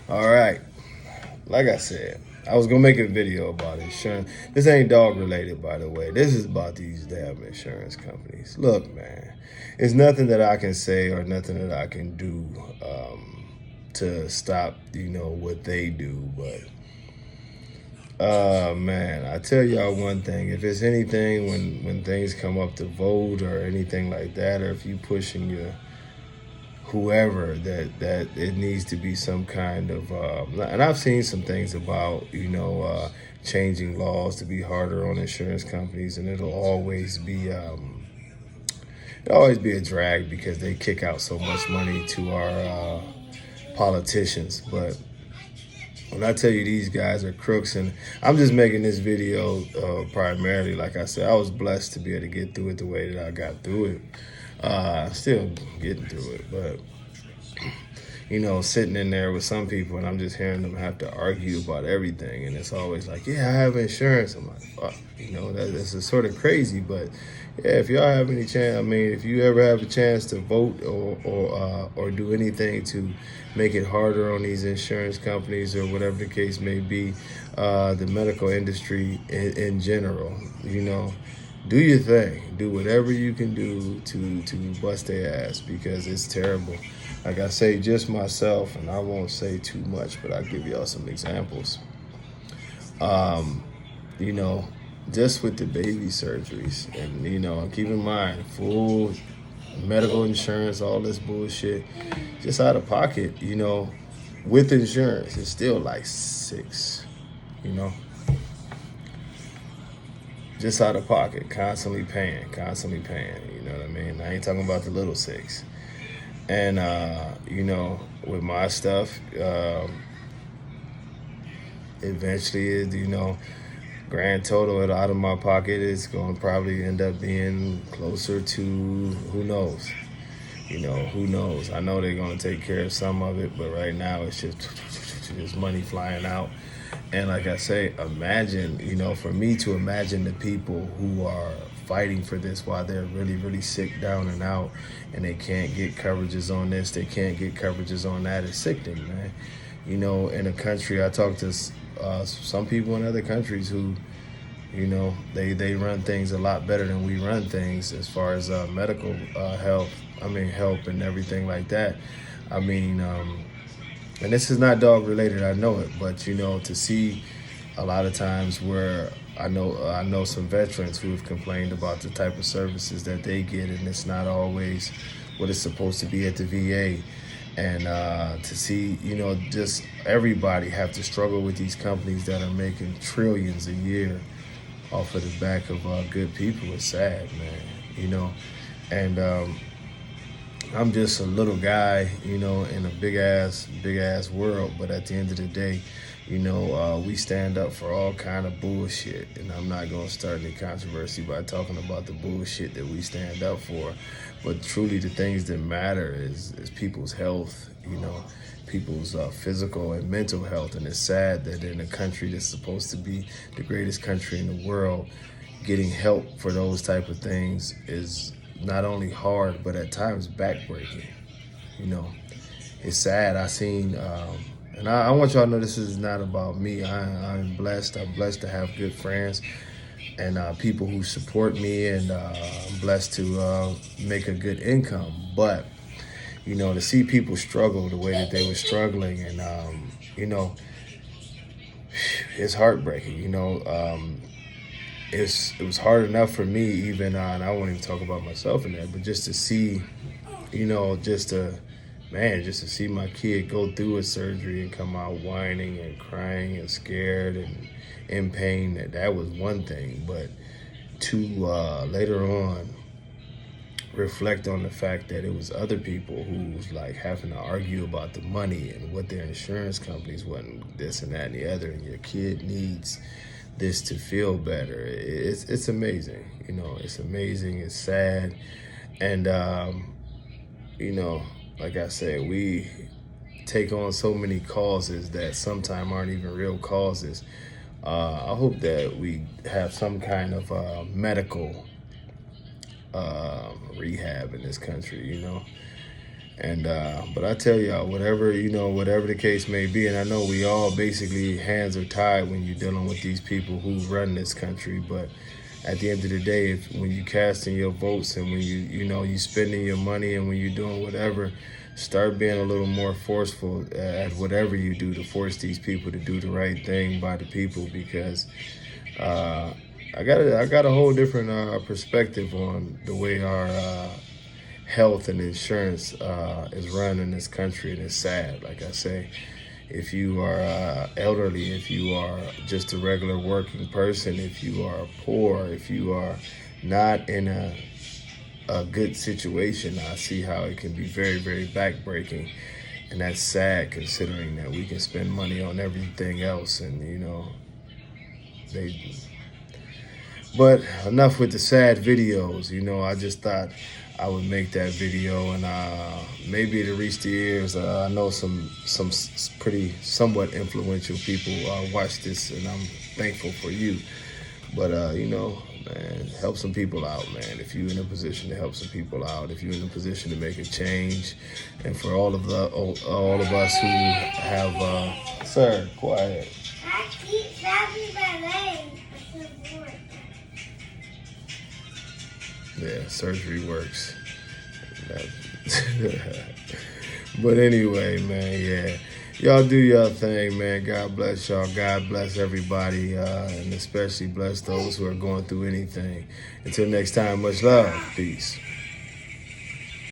All right. Like I said, I was gonna make a video about insurance. This ain't dog related, by the way. This is about these damn insurance companies. Look, man, it's nothing that I can say or nothing that I can do to stop, what they do. But man, I tell y'all one thing: if it's anything, when things come up to vote or anything like that, or if you pushing your whoever that it needs to be some kind of and I've seen some things about changing laws to be harder on insurance companies, and it'll always be a drag because they kick out so much money to our politicians. But when I tell you these guys are crooks, and I'm just making this video primarily, like I said, I was blessed to be able to get through it the way that I got through it. Still getting through it, but sitting in there with some people and I'm just hearing them have to argue about everything. And it's always like, yeah, I have insurance. I'm like, fuck, that's sort of crazy. But yeah, if y'all have any chance, I mean, if you ever have a chance to vote or do anything to make it harder on these insurance companies or whatever the case may be, the medical industry in general, do your thing. Do whatever you can do to bust their ass because it's terrible. Like I say, just myself, and I won't say too much, but I'll give y'all some examples. Um, you know, just with the baby surgeries, and keep in mind, full medical insurance, all this bullshit, just out of pocket, with insurance, it's still like six, you know, just out of pocket, constantly paying, constantly paying. You know what I mean? I ain't talking about the little six. And with my stuff, eventually, grand total out of my pocket is going to probably end up being closer to who knows. Who knows? I know they're going to take care of some of it, but right now it's just money flying out. And like I say, imagine, for me to imagine the people who are fighting for this while they're really, really sick, down and out, and they can't get coverages on this, they can't get coverages on that. It's sickening, man. In a country, I talked to some people in other countries who, they run things a lot better than we run things as far as medical help and everything like that. I mean, and this is not dog related, I know it, but to see a lot of times where I know some veterans who have complained about the type of services that they get, and it's not always what it's supposed to be at the VA. And to see, just everybody have to struggle with these companies that are making trillions a year off of the back of good people is sad, man. And I'm just a little guy, in a big ass world. But at the end of the day, we stand up for all kind of bullshit, and I'm not gonna start any controversy by talking about the bullshit that we stand up for. But truly, the things that matter is people's health, people's physical and mental health. And it's sad that in a country that's supposed to be the greatest country in the world, getting help for those type of things is not only hard, but at times backbreaking. You know, it's sad. I seen, and I want y'all to know this is not about me. I'm blessed. I'm blessed to have good friends and people who support me, and I'm blessed to make a good income. But to see people struggle the way that they were struggling, and it's heartbreaking. It was hard enough for me, even, and I won't even talk about myself in that, but just to see, just to see my kid go through a surgery and come out whining and crying and scared and in pain, that was one thing. But to later on reflect on the fact that it was other people who was like having to argue about the money and what their insurance companies wasn't this and that and the other, and your kid needs this to feel better. It's amazing. It's amazing. It's sad. And like I said, we take on so many causes that sometimes aren't even real causes. I hope that we have some kind of medical rehab in this country. And but I tell y'all, whatever whatever the case may be, and I know we all basically hands are tied when you're dealing with these people who run this country. But at the end of the day, when you casting your votes and when you spending your money and when you're doing whatever, start being a little more forceful at whatever you do to force these people to do the right thing by the people, because I got a whole different perspective on the way our health and insurance is run in this country, and it's sad. Like I say, if you are elderly, if you are just a regular working person, if you are poor, if you are not in a good situation, I see how it can be very, very backbreaking. And that's sad, considering that we can spend money on everything else, and they. But enough with the sad videos. I just thought I would make that video, and maybe it'll reach the ears. I know some pretty somewhat influential people watch this, and I'm thankful for you. But man, help some people out, man. If you're in a position to help some people out, if you're in a position to make a change, and for all of us who have, sir, quiet. I keep slapping my leg. Yeah, surgery works. But anyway, man, yeah. Y'all do your thing, man. God bless y'all. God bless everybody, and especially bless those who are going through anything. Until next time, much love. Peace.